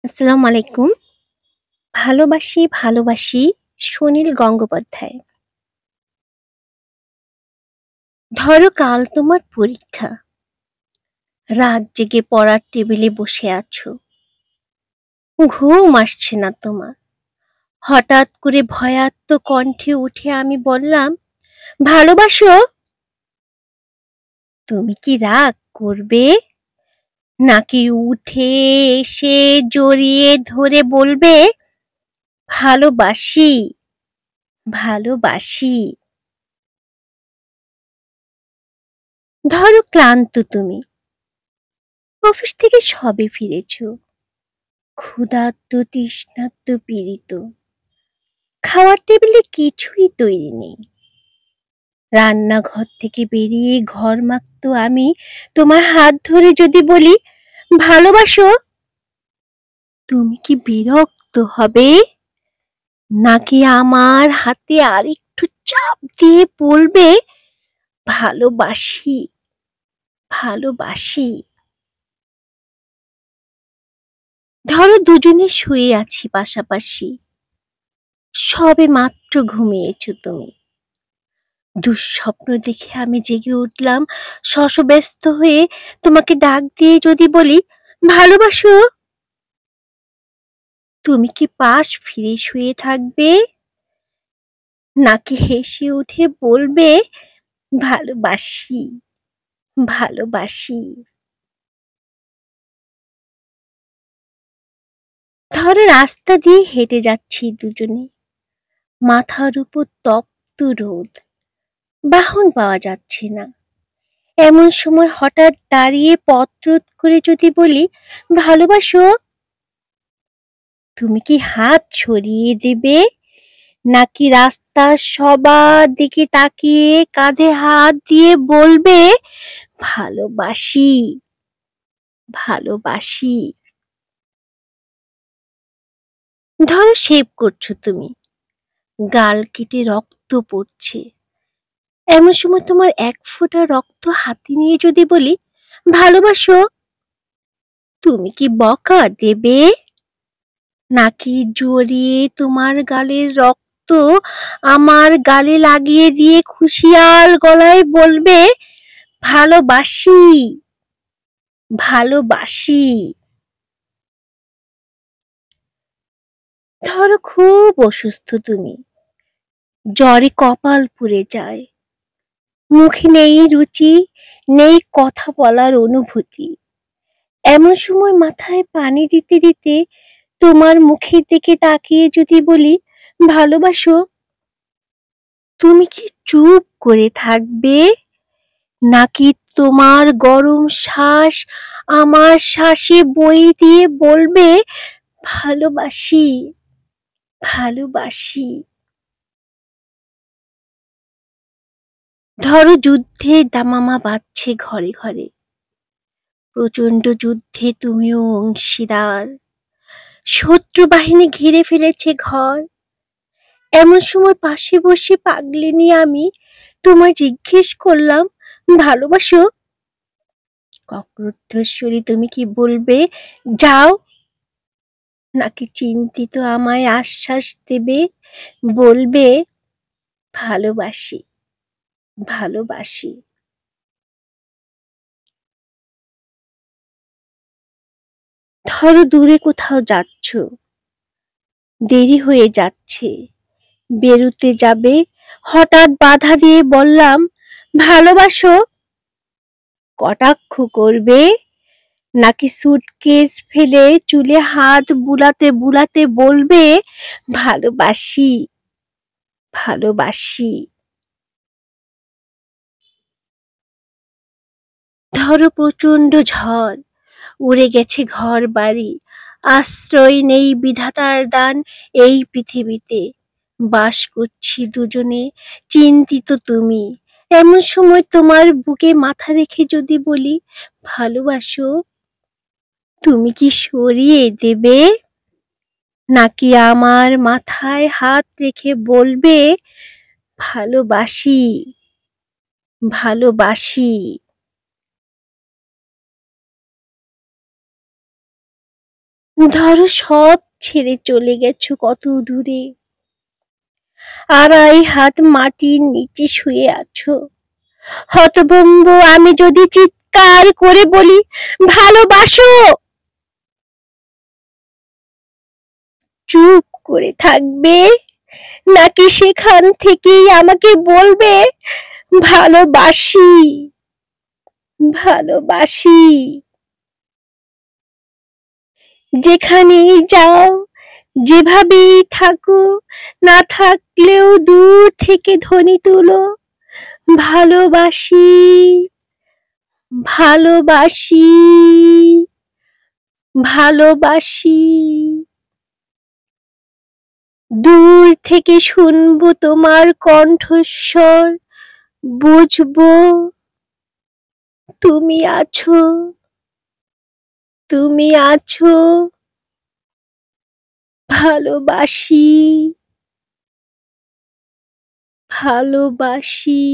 আসসালামু আলাইকুম। ভালোবাসি, ভালোবাসি সুনীল গঙ্গোপাধ্যায়। ধরো কাল তোমার পরীক্ষা। রাত জেগে পড়ার টেবিলে বসে আছো। ঘুম আসছে না তোমার। হঠাৎ করে ভয়ার্ত কণ্ঠে উঠে আমি বললাম, ভালোবাসো? তুমি কি রাগ করবে? নাকি উঠে এসে জড়িয়ে ধরে বলবে, ভালোবাসি, ভালোবাসি? ধরো ক্লান্ত তুমি, অফিস থেকে সবে ফিরেছো, ক্ষুধার্ত তৃষ্ণার্ত পীড়িত, খাওয়ার টেবিলে কিছুই তৈরি নেই। রান্নাঘর থেকে বেরিয়ে ঘর মাখতো আমি তোমার হাত ধরে যদি বলি, ভালোবাসো? তুমি কি বিরক্ত হবে? নাকি আমার হাতে আরেকটু চাপ দিয়ে বলবে, ভালোবাসি, ভালোবাসি? ধরো দুজনে শুয়ে আছি পাশাপাশি, সবে মাত্র ঘুমিয়েছো তুমি। দুঃস্বপ্ন দেখে আমি জেগে উঠলাম শশব্যস্ত হয়ে তোমাকে ডাক দিয়ে যদি বলি, ভালোবাসো? তুমি কি পাশ ফিরে শুয়ে থাকবে? নাকি হেসে উঠে বলবে, ভালোবাসি, ভালোবাসি? ধরো রাস্তা দিয়ে হেঁটে যাচ্ছি দুজনে, মাথার উপর তপ্ত রোদ, বাহন পাওয়া যাচ্ছে না। এমন সময় হঠাৎ দাঁড়িয়ে পথ রোধ করে যদি বলি, ভালোবাসো? তুমি কি হাত ছড়িয়ে দেবে? নাকি রাস্তার সবার দিকে তাকিয়ে কাঁধে হাত দিয়ে বলবে, ভালোবাসি, ভালোবাসি? ধরো শেভ করছো তুমি, গাল কেটে রক্ত পড়ছে। এমন সময় তোমার এক ফোঁটা রক্ত হাতে নিয়ে যদি বলি, ভালোবাসো? তুমি কি বকা দেবে? নাকি জড়িয়ে তোমার গালের রক্ত আমার গালে লাগিয়ে দিয়ে খুশিয়াল গলায় বলবে, ভালোবাসি, ভালোবাসি? ধরো খুব অসুস্থ তুমি, জ্বরে কপাল পুড়ে যায়, মুখে নেই রুচি, নেই কথা বলার অনুভূতি। এমন সময় মাথায় পানি দিতে দিতে তোমার মুখের দিকে তাকিয়ে যদি বলি, ভালোবাসো? তুমি কি চুপ করে থাকবে? নাকি তোমার গরম শ্বাস আমার শ্বাসে বই দিয়ে বলবে, ভালোবাসি, ভালোবাসি? ধরো যুদ্ধের দামামা বাজছে ঘরে ঘরে, প্রচন্ড যুদ্ধে তুমিও অংশীদার, শত্রু বাহিনী ঘিরে ফেলেছে ঘর। এমন সময় পাশে বসে পাগলিনি আমি তোমায় জিজ্ঞেস করলাম, ভালোবাসো? কক্রোদ্ধস্বরী তুমি কি বলবে, যাও? নাকি চিন্তিত আমায় আশ্বাস দেবে, বলবে, ভালোবাসি, ভালোবাসি? ধরো দূরে কোথাও যাচ্ছ, দেরি হয়ে যাচ্ছে, বেরুতে যাবে, হঠাৎ বাধা দিয়ে বললাম, ভালোবাসো? কটাক্ষ করবে? নাকি সুটকেস ফেলে চুলে হাত বুলাতে বুলাতে বলবে, ভালোবাসি, ভালোবাসি? ধরো প্রচন্ড ঝড়, উড়ে গেছে ঘর বাড়ি, আশ্রয় নেই বিধাতার দান এই পৃথিবীতে। বাস করছি দুজনে, চিন্তিত তুমি। এমন সময় তোমার বুকে মাথা রেখে যদি বলি, ভালোবাসো? তুমি কি সরিয়ে দেবে? নাকি আমার মাথায় হাত রেখে বলবে, ভালোবাসি, ভালোবাসি? ধরো সব ছেড়ে চলে গেছো কত দূরে, আড়াই হাত মাটির নিচে শুয়ে আছো। হতভম্ব আমি যদি চিৎকার করে বলি ভালোবাসো, চুপ করে থাকবে নাকি সেখান থেকেই আমাকে বলবে ভালোবাসি, ভালোবাসি। যেখানেই যাও, যেভাবেই থাকো, না থাকলেও দূর থেকে ধ্বনি তুলো ভালোবাসি, ভালোবাসি, ভালোবাসি। দূর থেকে শুনবো তোমার কণ্ঠস্বর, বুঝবো তুমি আছো, তুমি আছো। ভালোবাসি, ভালোবাসি।